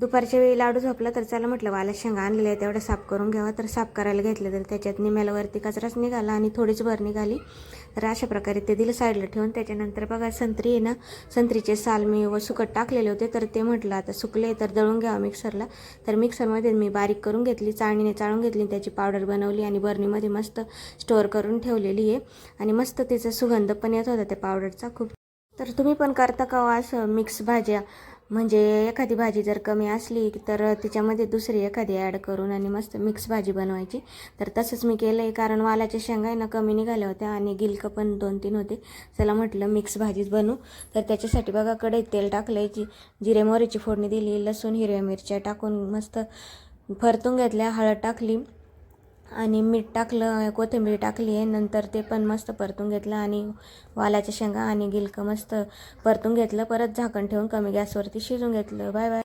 दुपारच्या वेळी लाडू झोपला तर चला म्हटलं वाला शेंगा आणलेल्या आहे तेवढं साफ करून घ्यावा. तर साफ करायला घेतलं तर त्याच्यात निम्यालावरती कचराच निघाला आणि थोडीच भर निघाली. तर अशा प्रकारे ते दिलं साईडला ठेवून. त्याच्यानंतर बघा संत्री आहे ना, संत्रीचे साल मी सुकट टाकलेले होते तर ते म्हटलं आता सुकले तर दळून घ्यावं मिक्सरला. तर मिक्सरमध्ये मी बारीक करून घेतली, चाळणीने चाळून घेतली, त्याची पावडर बनवली आणि बरणीमध्ये मस्त स्टोअर करून ठेवलेली आहे. आणि मस्त त्याचा सुगंध पण येत होता त्या पावडरचा खूप. तर तुम्ही पण करता का असं मिक्स भाज्या? म्हणजे एखादी भाजी जर कमी असली तर तिच्यामध्ये दुसरी एखादी ॲड करून आणि मस्त मिक्स भाजी बनवायची. तर तसंच मी केलं आहे, कारण वालाच्या शेंगा आहे ना कमी निघाल्या होत्या आणि गिलकं पण 2-3 होते. चला म्हटलं मिक्स भाजीच बनवू. तर त्याच्यासाठी बघा कढईत तेल टाकलं, जिरे मोहरीची फोडणी दिली, लसूण हिरव्या मिरच्या टाकून मस्त परतून घेतल्या, हळद टाकली आणि मीठ टाकलं, कोथिंबीर टाकली आहे. नंतर ते पण मस्त परतून घेतलं आणि वालाच्या शेंगा आणि गिलकं मस्त परतून घेतलं. परत झाकण ठेवून कमी गॅसवरती शिजून घेतलं. Bye bye.